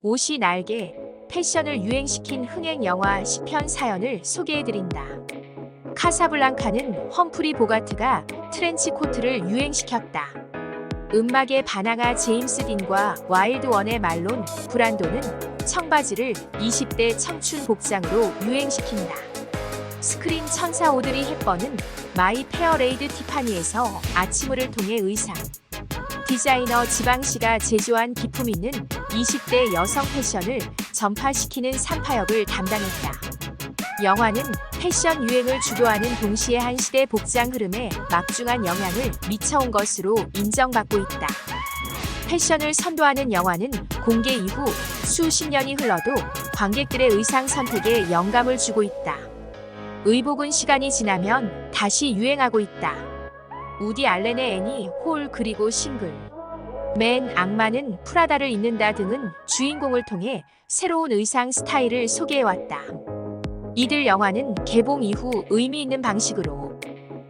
옷이 날개, 패션을 유행시킨 흥행 영화 10편 사연을 소개해드린다. 카사블랑카는 험프리 보가트가 트렌치 코트를 유행시켰다. 음악의 바나나 제임스 딘과 와일드원의 말론 브란도는 청바지를 20대 청춘 복장으로 유행시킨다. 스크린 천사 오드리 헵번은 마이 페어레이드 티파니에서 아치모를 통해 의상 디자이너 지방씨가 제조한 기품 있는 20대 여성 패션을 전파시키는 산파역을 담당했다. 영화는 패션 유행을 주도하는 동시에 한 시대 복장 흐름에 막중한 영향을 미쳐온 것으로 인정받고 있다. 패션을 선도하는 영화는 공개 이후 수십 년이 흘러도 관객들의 의상 선택에 영감을 주고 있다. 의복은 시간이 지나면 다시 유행하고 있다. 우디 알렌의 애니 홀 그리고 싱글 맨 악마는 프라다를 입는다 등은 주인공을 통해 새로운 의상 스타일을 소개해왔다. 이들 영화는 개봉 이후 의미 있는 방식으로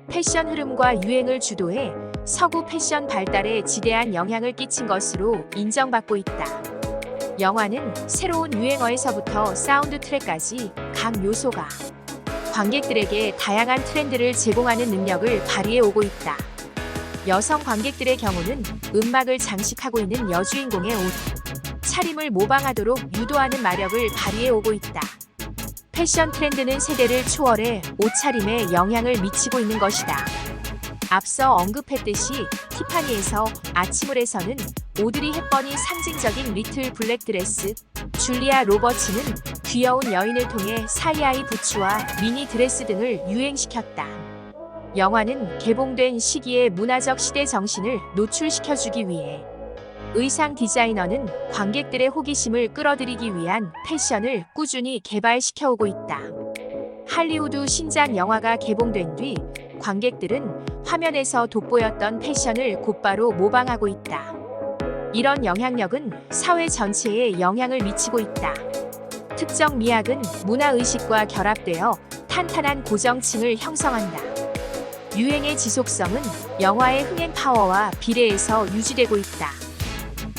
패션 흐름과 유행을 주도해 서구 패션 발달에 지대한 영향을 끼친 것으로 인정받고 있다. 영화는 새로운 유행어에서부터 사운드 트랙까지 각 요소가 관객들에게 다양한 트렌드를 제공하는 능력을 발휘해 오고 있다. 여성 관객들의 경우는 음악을 장식하고 있는 여주인공의 옷, 차림을 모방하도록 유도하는 마력을 발휘해 오고 있다. 패션 트렌드는 세대를 초월해 옷차림에 영향을 미치고 있는 것이다. 앞서 언급했듯이 티파니에서 아치몰에서는 오드리 헵번이 상징적인 리틀 블랙 드레스, 줄리아 로버츠는 귀여운 여인을 통해 사이아이 부츠와 미니 드레스 등을 유행시켰다. 영화는 개봉된 시기의 문화적 시대 정신을 노출시켜주기 위해 의상 디자이너는 관객들의 호기심을 끌어들이기 위한 패션을 꾸준히 개발시켜오고 있다. 할리우드 신작 영화가 개봉된 뒤 관객들은 화면에서 돋보였던 패션을 곧바로 모방하고 있다. 이런 영향력은 사회 전체에 영향을 미치고 있다. 특정 미학은 문화의식과 결합되어 탄탄한 고정층을 형성한다. 유행의 지속성은 영화의 흥행 파워와 비례해서 유지되고 있다.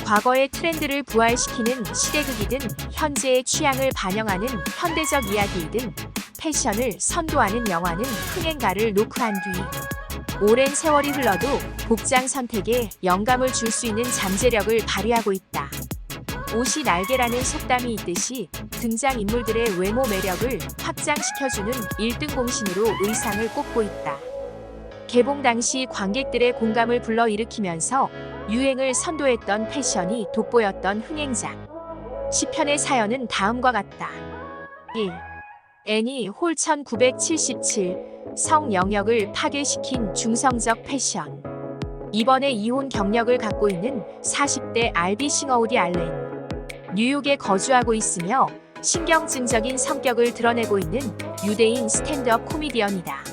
과거의 트렌드를 부활시키는 시대극이든 현재의 취향을 반영하는 현대적 이야기이든 패션을 선도하는 영화는 흥행가를 노크한 뒤 오랜 세월이 흘러도 복장 선택에 영감을 줄 수 있는 잠재력을 발휘하고 있다. 옷이 날개라는 속담이 있듯이 등장인물들의 외모 매력을 확장시켜주는 1등 공신으로 의상을 꼽고 있다. 개봉 당시 관객들의 공감을 불러일으키면서 유행을 선도했던 패션이 돋보였던 흥행작 10편의 사연은 다음과 같다. 1. 애니 홀 1977 성 영역을 파괴시킨 중성적 패션. 이번에 이혼 경력을 갖고 있는 40대 알비 싱어 우디 알렌. 뉴욕에 거주하고 있으며 신경증적인 성격을 드러내고 있는 유대인 스탠드업 코미디언이다.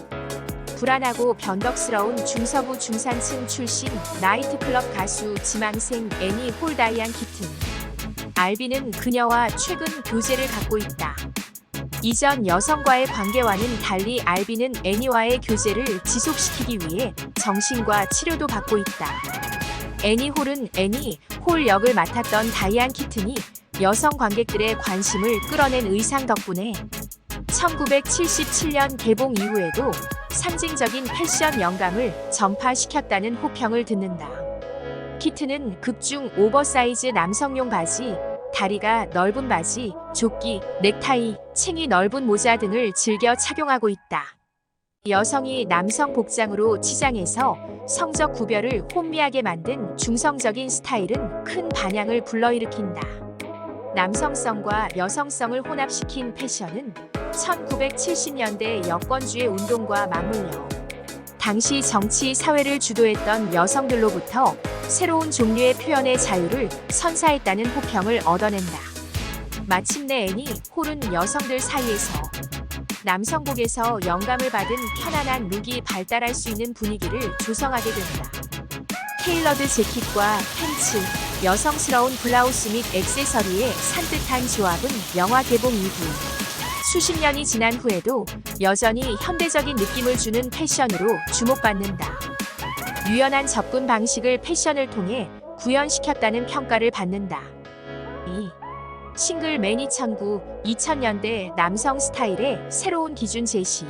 불안하고 변덕스러운 중서부 중산층 출신 나이트클럽 가수 지망생 애니 홀 다이안 키튼. 알비는 그녀와 최근 교제를 갖고 있다. 이전 여성과의 관계와는 달리 알비는 애니와의 교제를 지속시키기 위해 정신과 치료도 받고 있다. 애니 홀은 애니 홀 역을 맡았던 다이안 키튼이 여성 관객들의 관심을 끌어낸 의상 덕분에 1977년 개봉 이후에도 상징적인 패션 영감을 전파시켰다는 호평을 듣는다. 키튼은 극중 오버사이즈 남성용 바지, 다리가 넓은 바지, 조끼, 넥타이, 챙이 넓은 모자 등을 즐겨 착용하고 있다. 여성이 남성 복장으로 치장해서 성적 구별을 혼미하게 만든 중성적인 스타일은 큰 반향을 불러일으킨다. 남성성과 여성성을 혼합시킨 패션은 1970년대 여권주의 운동과 맞물려 당시 정치 사회를 주도했던 여성들로부터 새로운 종류의 표현의 자유를 선사했다는 호평을 얻어낸다. 마침내 애니 홀은 여성들 사이에서 남성복에서 영감을 받은 편안한 룩이 발달할 수 있는 분위기를 조성하게 된다. 테일러드 재킷과 팬츠, 여성스러운 블라우스 및 액세서리의 산뜻한 조합은 영화 개봉 이후 수십 년이 지난 후에도 여전히 현대적인 느낌을 주는 패션으로 주목받는다. 유연한 접근 방식을 패션을 통해 구현시켰다는 평가를 받는다. 2. 싱글 매니 1009, 2000년대 남성 스타일의 새로운 기준 제시.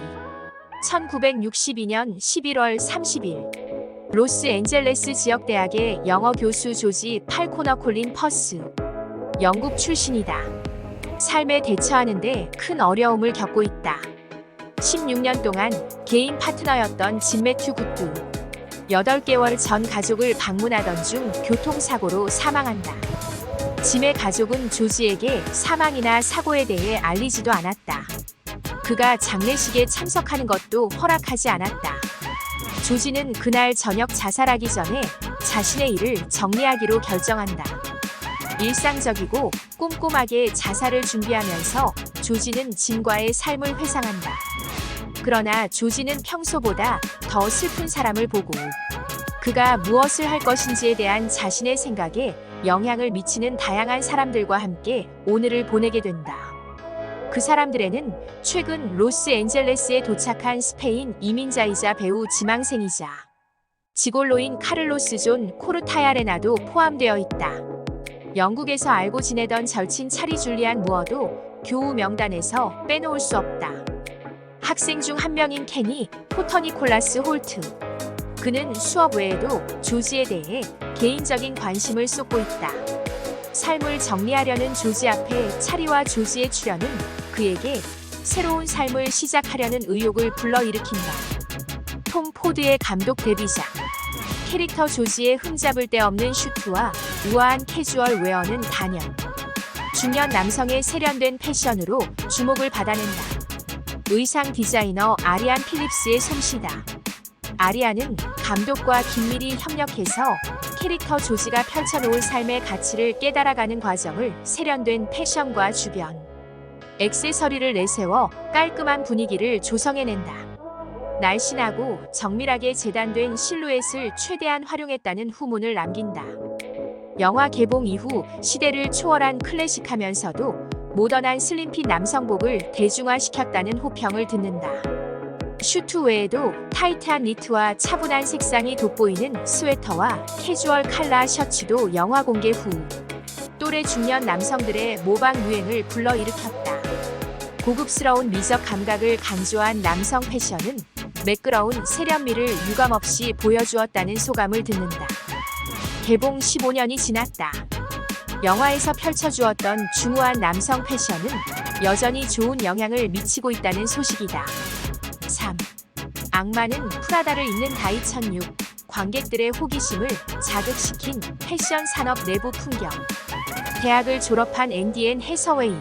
1962년 11월 30일 로스앤젤레스 지역대학의 영어 교수 조지 팔코너 콜린 퍼스. 영국 출신이다. 삶에 대처하는데 큰 어려움을 겪고 있다. 16년 동안 개인 파트너였던 진 매튜 굿도 8개월 전 가족을 방문하던 중 교통사고로 사망한다. 짐의 가족은 조지에게 사망이나 사고에 대해 알리지도 않았다. 그가 장례식에 참석하는 것도 허락하지 않았다. 조지는 그날 저녁 자살하기 전에 자신의 일을 정리하기로 결정한다. 일상적이고 꼼꼼하게 자살을 준비하면서 조지는 짐과의 삶을 회상한다. 그러나 조지는 평소보다 더 슬픈 사람을 보고 그가 무엇을 할 것인지에 대한 자신의 생각에 영향을 미치는 다양한 사람들과 함께 오늘을 보내게 된다. 그 사람들에는 최근 로스앤젤레스에 도착한 스페인 이민자이자 배우 지망생이자 지골로인 카를로스 존 코르타야레나도 포함되어 있다. 영국에서 알고 지내던 절친 차리 줄리안 무어도 교우 명단에서 빼놓을 수 없다. 학생 중 한 명인 케니 포터 니콜라스 홀트. 그는 수업 외에도 조지에 대해 개인적인 관심을 쏟고 있다. 삶을 정리하려는 조지 앞에 차리와 조지의 출연은 그에게 새로운 삶을 시작하려는 의욕을 불러일으킨다. 톰 포드의 감독 데뷔작. 캐릭터 조지의 흠잡을 데 없는 슈트와 우아한 캐주얼 웨어는 단연 중년 남성의 세련된 패션으로 주목을 받아낸다. 의상 디자이너 아리안 필립스의 솜씨다. 아리안은 감독과 긴밀히 협력해서 캐릭터 조지가 펼쳐놓을 삶의 가치를 깨달아가는 과정을 세련된 패션과 주변 액세서리를 내세워 깔끔한 분위기를 조성해낸다. 날씬하고 정밀하게 재단된 실루엣을 최대한 활용했다는 후문을 남긴다. 영화 개봉 이후 시대를 초월한 클래식하면서도 모던한 슬림핏 남성복을 대중화시켰다는 호평을 듣는다. 슈트 외에도 타이트한 니트와 차분한 색상이 돋보이는 스웨터와 캐주얼 칼라 셔츠도 영화 공개 후 또래 중년 남성들의 모방 유행을 불러일으켰다. 고급스러운 미적 감각을 강조한 남성 패션은 매끄러운 세련미를 유감없이 보여주었다는 소감을 듣는다. 개봉 15년이 지났다. 영화에서 펼쳐주었던 중후한 남성 패션은 여전히 좋은 영향을 미치고 있다는 소식이다. 3. 악마는 프라다를 입는 다이 1006. 관객들의 호기심을 자극시킨 패션 산업 내부 풍경. 대학을 졸업한 앤디 앤 해서웨이.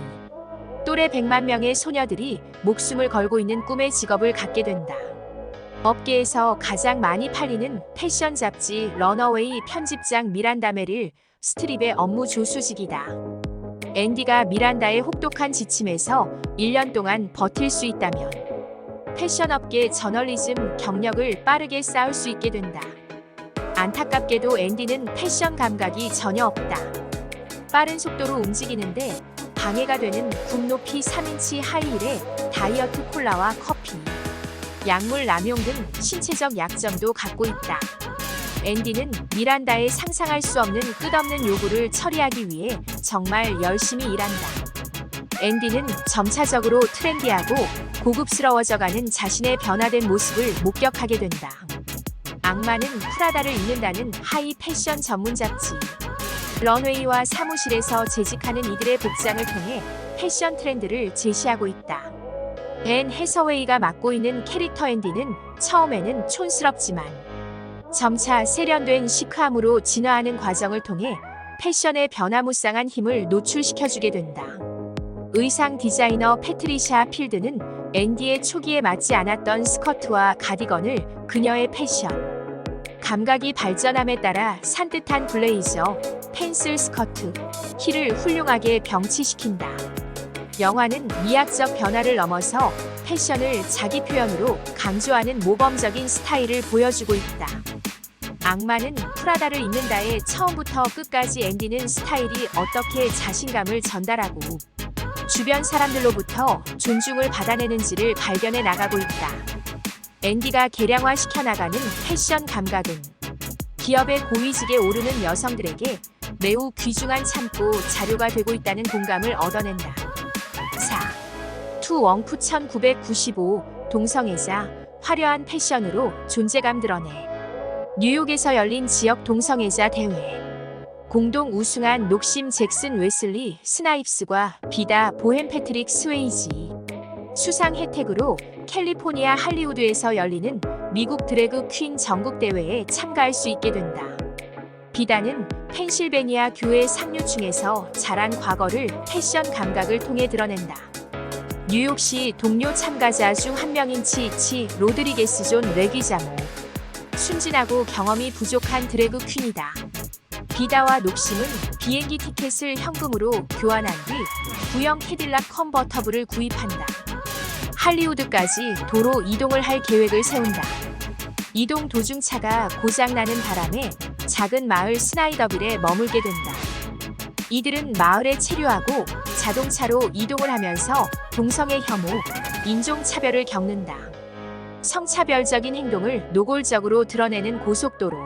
또래 100만 명의 소녀들이 목숨을 걸고 있는 꿈의 직업을 갖게 된다. 업계에서 가장 많이 팔리는 패션 잡지 러너웨이 편집장 미란다 메릴 스트립의 업무 조수직이다. 앤디가 미란다의 혹독한 지침에서 1년 동안 버틸 수 있다면 패션업계 저널리즘 경력을 빠르게 쌓을 수 있게 된다. 안타깝게도 앤디는 패션 감각이 전혀 없다. 빠른 속도로 움직이는데 방해가 되는 굽 높이 3인치 하이힐에 다이어트 콜라와 커피, 약물 남용 등 신체적 약점도 갖고 있다. 앤디는 미란다의 상상할 수 없는 끝없는 요구를 처리하기 위해 정말 열심히 일한다. 앤디는 점차적으로 트렌디하고 고급스러워져가는 자신의 변화된 모습을 목격하게 된다. 악마는 프라다를 입는다는 하이 패션 전문 잡지. 런웨이와 사무실에서 재직하는 이들의 복장을 통해 패션 트렌드를 제시하고 있다. 앤 해서웨이가 맡고 있는 캐릭터 앤디는 처음에는 촌스럽지만 점차 세련된 시크함으로 진화하는 과정을 통해 패션의 변화무쌍한 힘을 노출시켜주게 된다. 의상 디자이너 패트리샤 필드는 앤디의 초기에 맞지 않았던 스커트와 가디건을 그녀의 패션 감각이 발전함에 따라 산뜻한 블레이저, 펜슬 스커트, 힐을 훌륭하게 병치시킨다. 영화는 미학적 변화를 넘어서 패션을 자기 표현으로 강조하는 모범적인 스타일을 보여주고 있다. 악마는 프라다를 입는다에 처음부터 끝까지 앤디는 스타일이 어떻게 자신감을 전달하고 주변 사람들로부터 존중을 받아내는지를 발견해 나가고 있다. 앤디가 개량화시켜 나가는 패션 감각은 기업의 고위직에 오르는 여성들에게 매우 귀중한 참고 자료가 되고 있다는 공감을 얻어낸다. 4. 투웡푸 1995 동성애자 화려한 패션으로 존재감 드러내. 뉴욕에서 열린 지역 동성애자 대회. 공동 우승한 녹심 잭슨 웨슬리 스나입스과 비다 보햄 패트릭 스웨이지. 수상 혜택으로 캘리포니아 할리우드에서 열리는 미국 드래그 퀸 전국 대회에 참가할 수 있게 된다. 비다는 펜실베니아 교회 상류층에서 자란 과거를 패션 감각을 통해 드러낸다. 뉴욕시 동료 참가자 중 한 명인 치 로드리게스 존 레귀자모. 순진하고 경험이 부족한 드래그 퀸이다. 비다와 녹심은 비행기 티켓을 현금으로 교환한 뒤 구형 캐딜락 컨버터블을 구입한다. 할리우드까지 도로 이동을 할 계획을 세운다. 이동 도중 차가 고장나는 바람에 작은 마을 스나이더빌에 머물게 된다. 이들은 마을에 체류하고 자동차로 이동을 하면서 동성애 혐오, 인종차별을 겪는다. 성차별적인 행동을 노골적으로 드러내는 고속도로.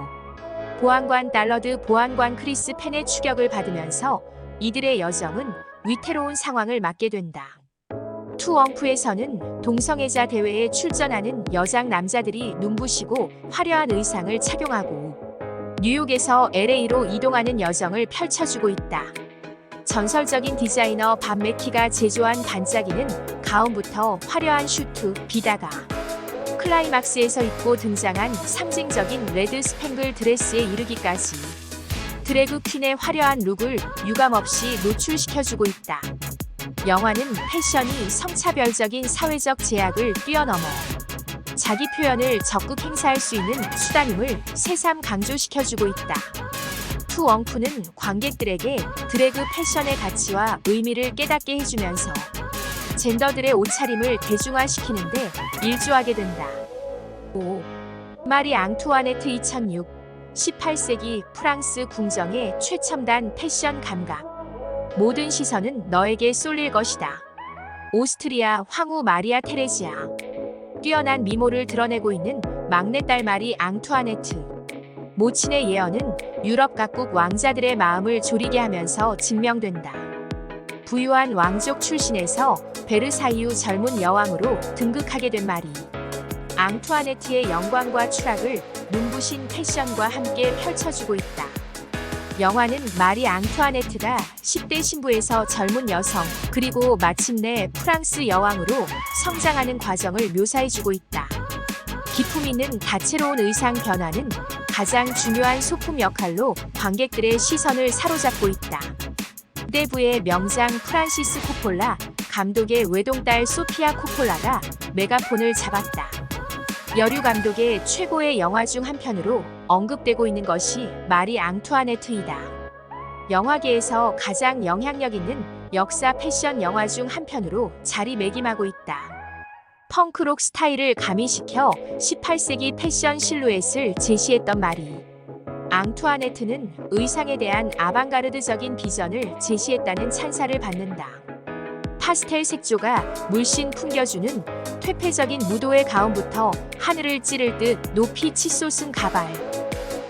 보안관 달러드 보안관 크리스 펜의 추격을 받으면서 이들의 여정은 위태로운 상황을 맞게 된다. 투웡푸에서는 동성애자 대회에 출전하는 여장 남자들이 눈부시고 화려한 의상을 착용하고 뉴욕에서 LA로 이동하는 여정을 펼쳐주고 있다. 전설적인 디자이너 밥 메키가 제조한 반짝이는 가운부터 화려한 슈트, 비다가 클라이막스에서 입고 등장한 상징적인 레드 스팽글 드레스에 이르기까지 드래그 퀸의 화려한 룩을 유감없이 노출시켜주고 있다. 영화는 패션이 성차별적인 사회적 제약을 뛰어넘어 자기 표현을 적극 행사할 수 있는 수단임을 새삼 강조시켜주고 있다. 투웡푸는 관객들에게 드래그 패션의 가치와 의미를 깨닫게 해주면서 젠더들의 옷차림을 대중화시키는데 일조하게 된다. 5. 마리 앙투아네트 2006 18세기 프랑스 궁정의 최첨단 패션 감각. 모든 시선은 너에게 쏠릴 것이다. 오스트리아 황후 마리아 테레지아. 뛰어난 미모를 드러내고 있는 막내딸 마리 앙투아네트. 모친의 예언은 유럽 각국 왕자들의 마음을 졸이게 하면서 증명된다. 부유한 왕족 출신에서 베르사유 젊은 여왕으로 등극하게 된 마리 앙투아네트의 영광과 추락을 눈부신 패션과 함께 펼쳐주고 있다. 영화는 마리 앙투아네트가 10대 신부에서 젊은 여성 그리고 마침내 프랑스 여왕으로 성장하는 과정을 묘사해주고 있다. 기품 있는 다채로운 의상 변화는 가장 중요한 소품 역할로 관객들의 시선을 사로잡고 있다. 내부의 명장 프란시스 코폴라 감독의 외동딸 소피아 코폴라가 메가폰을 잡았다. 여류 감독의 최고의 영화 중 한 편으로 언급되고 있는 것이 마리 앙투아네트이다. 영화계에서 가장 영향력 있는 역사 패션 영화 중 한 편으로 자리매김하고 있다. 펑크록 스타일을 가미시켜 18세기 패션 실루엣을 제시했던 마리 앙투아네트는 의상에 대한 아방가르드적인 비전을 제시했다는 찬사를 받는다. 파스텔 색조가 물씬 풍겨주는 퇴폐적인 무도의 가운부터 하늘을 찌를 듯 높이 치솟은 가발,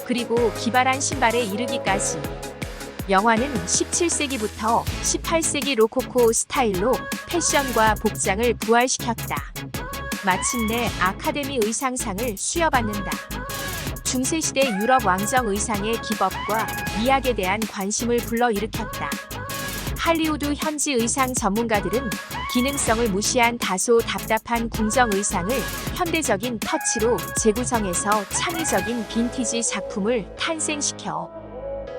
그리고 기발한 신발에 이르기까지 영화는 17세기부터 18세기 로코코 스타일로 패션과 복장을 부활시켰다. 마침내 아카데미 의상상을 수여받는다. 중세시대 유럽 왕정 의상의 기법과 미학에 대한 관심을 불러일으켰다. 할리우드 현지 의상 전문가들은 기능성을 무시한 다소 답답한 궁정 의상을 현대적인 터치로 재구성해서 창의적인 빈티지 작품을 탄생시켜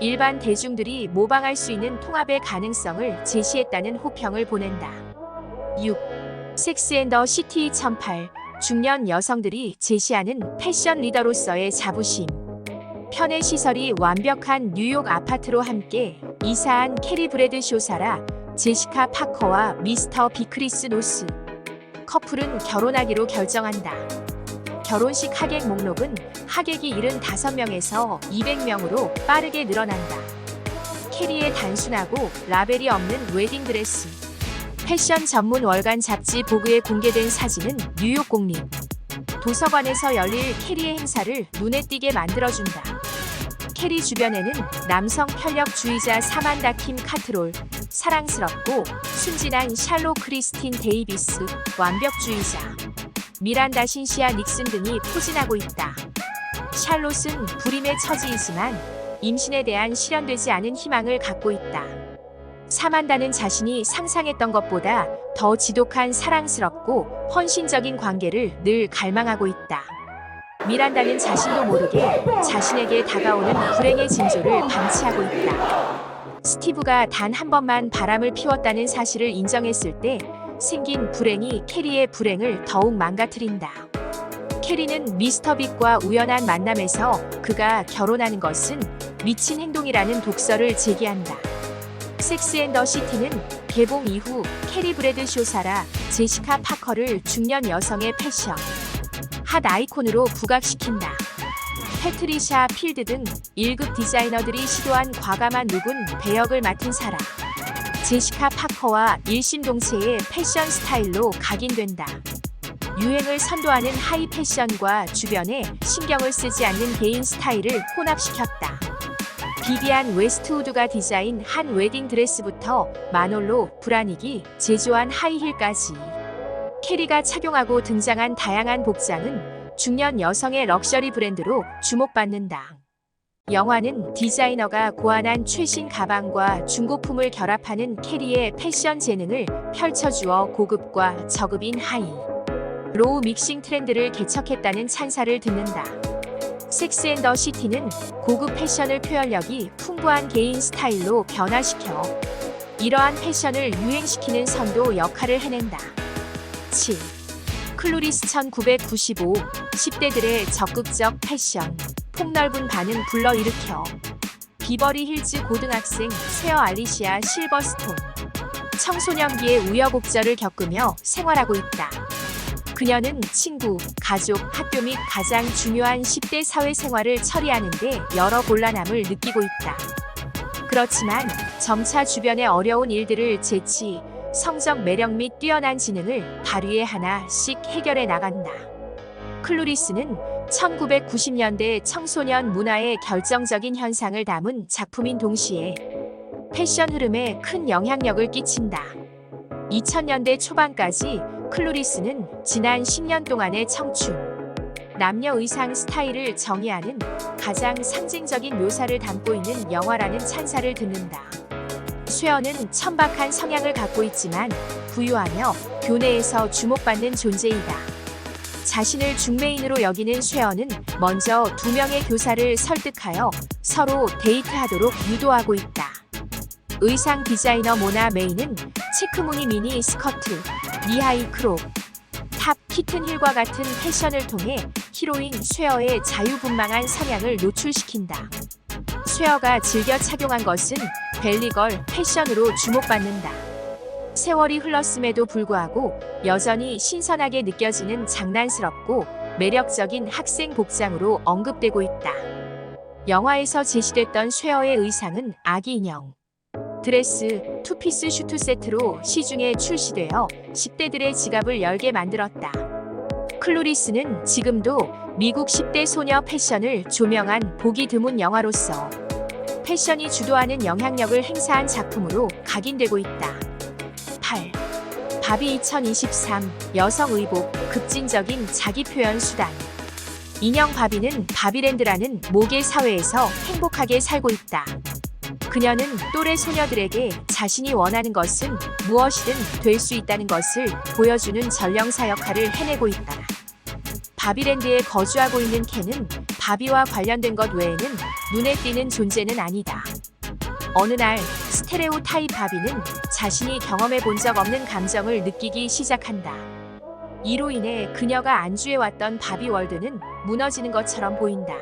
일반 대중들이 모방할 수 있는 통합의 가능성을 제시했다는 호평을 보낸다. 6. 섹스 앤 더 시티 2008 중년 여성들이 제시하는 패션 리더로서의 자부심. 편의 시설이 완벽한 뉴욕 아파트로 함께 이사한 캐리 브래드쇼사라, 제시카 파커와 미스터 비크리스 노스. 커플은 결혼하기로 결정한다. 결혼식 하객 목록은 하객이 75명에서 200명으로 빠르게 늘어난다. 캐리의 단순하고 라벨이 없는 웨딩드레스. 패션 전문 월간 잡지 보그에 공개된 사진은 뉴욕 공립 도서관에서 열릴 캐리의 행사를 눈에 띄게 만들어준다. 캐리 주변에는 남성 편력주의자 사만다 킴 카트롤, 사랑스럽고 순진한 샬로 크리스틴 데이비스, 완벽주의자, 미란다 신시아 닉슨 등이 포진하고 있다. 샬롯은 불임의 처지이지만 임신에 대한 실현되지 않은 희망을 갖고 있다. 사만다는 자신이 상상했던 것보다 더 지독한 사랑스럽고 헌신적인 관계를 늘 갈망하고 있다. 미란다는 자신도 모르게 자신에게 다가오는 불행의 징조를 방치하고 있다. 스티브가 단 한 번만 바람을 피웠다는 사실을 인정했을 때 생긴 불행이 캐리의 불행을 더욱 망가뜨린다. 캐리는 미스터 빅과 우연한 만남에서 그가 결혼하는 것은 미친 행동이라는 독설을 제기한다. 섹스 앤 더 시티는 개봉 이후 캐리 브래드쇼사라 제시카 파커를 중년 여성의 패션, 핫 아이콘으로 부각시킨다. 패트리샤 필드 등 1급 디자이너들이 시도한 과감한 룩은 배역을 맡은 사라 제시카 파커와 일심동체의 패션 스타일로 각인된다. 유행을 선도하는 하이 패션과 주변에 신경을 쓰지 않는 개인 스타일을 혼합시켰다. 비비안 웨스트우드가 디자인한 웨딩 드레스부터 마놀로 브라닉이 제조한 하이힐까지 캐리가 착용하고 등장한 다양한 복장은 중년 여성의 럭셔리 브랜드로 주목받는다. 영화는 디자이너가 고안한 최신 가방과 중고품을 결합하는 캐리의 패션 재능을 펼쳐주어 고급과 저급인 하이, 로우 믹싱 트렌드를 개척했다는 찬사를 듣는다. 섹스 앤 더 시티는 고급 패션을 표현력이 풍부한 개인 스타일로 변화시켜 이러한 패션을 유행시키는 선도 역할을 해낸다. 7. 클로리스 1995 10대들의 적극적 패션, 폭넓은 반응 불러일으켜 비버리 힐즈 고등학생 쇠어 알리시아 실버스톤 청소년기의 우여곡절을 겪으며 생활하고 있다. 그녀는 친구, 가족, 학교 및 가장 중요한 10대 사회생활을 처리하는데 여러 곤란함을 느끼고 있다. 그렇지만 점차 주변의 어려운 일들을 재치, 성적 매력 및 뛰어난 지능을 발휘해 하나씩 해결해 나간다. 클로리스는 1990년대 청소년 문화의 결정적인 현상을 담은 작품인 동시에 패션 흐름에 큰 영향력을 끼친다. 2000년대 초반까지 클로리스는 지난 10년 동안의 청춘, 남녀 의상 스타일을 정의하는 가장 상징적인 묘사를 담고 있는 영화라는 찬사를 듣는다. 쇠어는 천박한 성향을 갖고 있지만 부유하며 교내에서 주목받는 존재이다. 자신을 중매인으로 여기는 쇠어는 먼저 2명의 교사를 설득하여 서로 데이트하도록 유도하고 있다. 의상 디자이너 모나 메이는 체크무늬 미니 스커트, 니하이 크롭, 탑 키튼 힐과 같은 패션을 통해 히로인 쇠어의 자유분방한 성향을 노출시킨다. 쇠어가 즐겨 착용한 것은 벨리걸 패션으로 주목받는다. 세월이 흘렀음에도 불구하고 여전히 신선하게 느껴지는 장난스럽고 매력적인 학생 복장으로 언급되고 있다. 영화에서 제시됐던 쇠어의 의상은 아기 인형, 드레스, 투피스 슈트 세트로 시중에 출시되어 10대들의 지갑을 열게 만들었다. 클로리스는 지금도 미국 10대 소녀 패션을 조명한 보기 드문 영화로서 패션이 주도하는 영향력을 행사한 작품으로 각인되고 있다. 8. 바비 2023 여성 의복, 급진적인 자기 표현 수단. 인형 바비는 바비랜드라는 모계 사회에서 행복하게 살고 있다. 그녀는 또래 소녀들에게 자신이 원하는 것은 무엇이든 될 수 있다는 것을 보여주는 전령사 역할을 해내고 있다. 바비랜드에 거주하고 있는 켄은 바비와 관련된 것 외에는 눈에 띄는 존재는 아니다. 어느 날 스테레오타입 바비는 자신이 경험해 본 적 없는 감정을 느끼기 시작한다. 이로 인해 그녀가 안주해왔던 바비 월드는 무너지는 것처럼 보인다.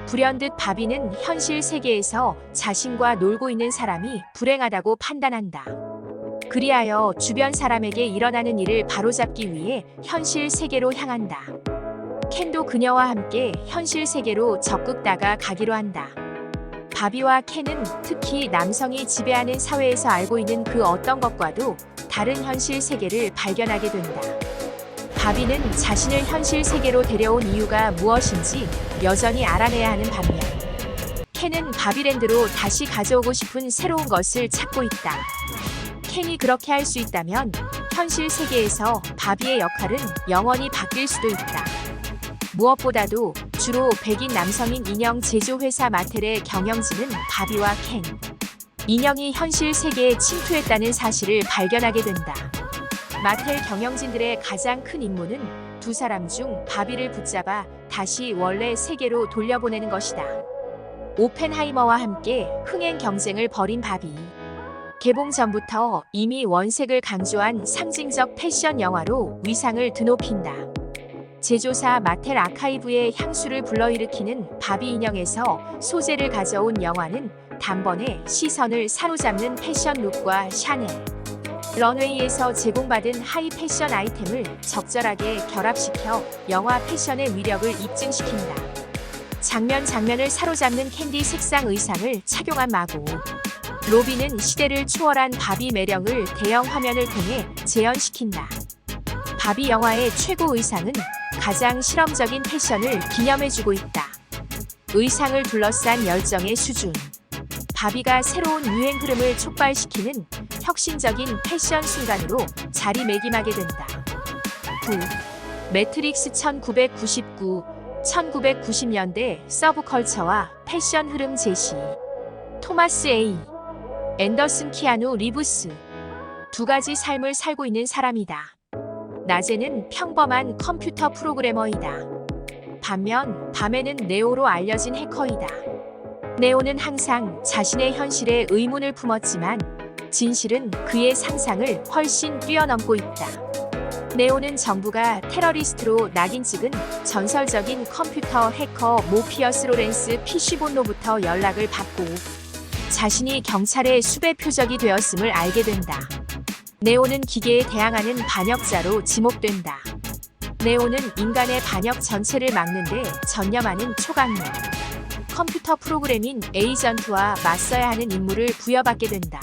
불현듯 바비는 현실 세계에서 자신과 놀고 있는 사람이 불행하다고 판단한다. 그리하여 주변 사람에게 일어나는 일을 바로잡기 위해 현실 세계로 향한다. 켄도 그녀와 함께 현실 세계로 적극 다가가기로 한다. 바비와 켄은 특히 남성이 지배하는 사회에서 알고 있는 그 어떤 것과도 다른 현실 세계를 발견하게 된다. 바비는 자신을 현실 세계로 데려온 이유가 무엇인지 여전히 알아내야 하는 반면 켄은 바비랜드로 다시 가져오고 싶은 새로운 것을 찾고 있다. 켄이 그렇게 할 수 있다면 현실 세계에서 바비의 역할은 영원히 바뀔 수도 있다. 무엇보다도 주로 백인 남성인 인형 제조회사 마텔의 경영진은 바비와 켄, 인형이 현실 세계에 침투했다는 사실을 발견하게 된다. 마텔 경영진들의 가장 큰 임무는 두 사람 중 바비를 붙잡아 다시 원래 세계로 돌려보내는 것이다. 오펜하이머와 함께 흥행 경쟁을 벌인 바비. 개봉 전부터 이미 원색을 강조한 상징적 패션 영화로 위상을 드높인다. 제조사 마텔 아카이브의 향수를 불러일으키는 바비 인형에서 소재를 가져온 영화는 단번에 시선을 사로잡는 패션 룩과 샤넬, 런웨이에서 제공받은 하이 패션 아이템을 적절하게 결합시켜 영화 패션의 위력을 입증시킨다. 장면 장면을 사로잡는 캔디 색상 의상을 착용한 마고, 로비는 시대를 초월한 바비 매력을 대형 화면을 통해 재현시킨다. 바비 영화의 최고 의상은 가장 실험적인 패션을 기념해주고 있다. 의상을 둘러싼 열정의 수준. 바비가 새로운 유행 흐름을 촉발시키는 혁신적인 패션 순간으로 자리매김하게 된다. 9. 매트릭스 1999, 1990년대 서브컬처와 패션 흐름 제시. 토마스 A. 앤더슨 키아누 리브스. 두 가지 삶을 살고 있는 사람이다. 낮에는 평범한 컴퓨터 프로그래머이다. 반면 밤에는 네오로 알려진 해커이다. 네오는 항상 자신의 현실에 의문을 품었지만 진실은 그의 상상을 훨씬 뛰어넘고 있다. 네오는 정부가 테러리스트로 낙인 찍은 전설적인 컴퓨터 해커 모피어스 로렌스 피쉬본로부터 연락을 받고 자신이 경찰의 수배 표적이 되었음을 알게 된다. 네오는 기계에 대항하는 반역자로 지목된다. 네오는 인간의 반역 전체를 막는 데 전념하는 초강력 컴퓨터 프로그래밍 에이전트와 맞서야 하는 임무를 부여받게 된다.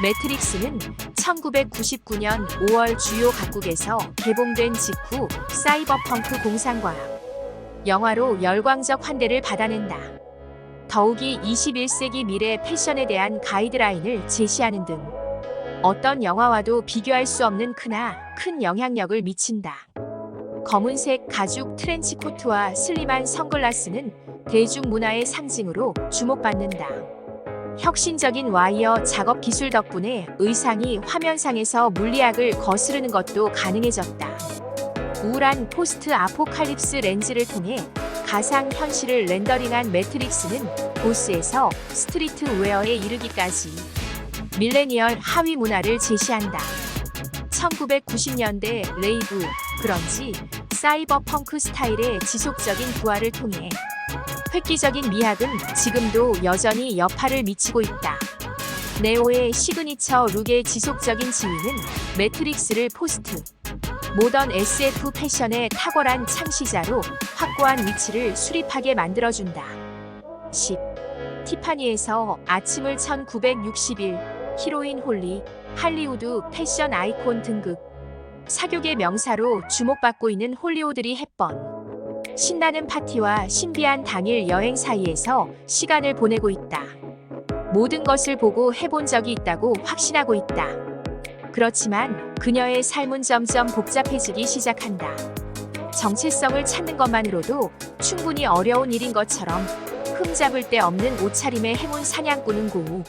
매트릭스는 1999년 5월 주요 각국에서 개봉된 직후 사이버펑크 공상과학 영화로 열광적 환대를 받아낸다. 더욱이 21세기 미래 패션에 대한 가이드라인을 제시하는 등 어떤 영화와도 비교할 수 없는 크나 큰 영향력을 미친다. 검은색 가죽 트렌치 코트와 슬림한 선글라스는 대중문화의 상징으로 주목받는다. 혁신적인 와이어 작업 기술 덕분에 의상이 화면상에서 물리학을 거스르는 것도 가능해졌다. 우울한 포스트 아포칼립스 렌즈를 통해 가상 현실을 렌더링한 매트릭스는 보스에서 스트리트 웨어에 이르기까지 밀레니얼 하위 문화를 제시한다. 1990년대 레이브, 그런지, 사이버펑크 스타일의 지속적인 부활을 통해 획기적인 미학은 지금도 여전히 여파를 미치고 있다. 네오의 시그니처 룩의 지속적인 지위는 매트릭스를 포스트 모던 SF 패션의 탁월한 창시자로 확고한 위치를 수립하게 만들어준다. 10. 티파니에서 아침을 1961, 히로인 홀리, 할리우드 패션 아이콘 등극. 사교계 명사로 주목받고 있는 홀리 오드리 헵번. 신나는 파티와 신비한 당일 여행 사이에서 시간을 보내고 있다. 모든 것을 보고 해본 적이 있다고 확신하고 있다. 그렇지만 그녀의 삶은 점점 복잡해지기 시작한다. 정체성을 찾는 것만으로도 충분히 어려운 일인 것처럼 흠잡을 데 없는 옷차림의 행운 사냥꾼은 고우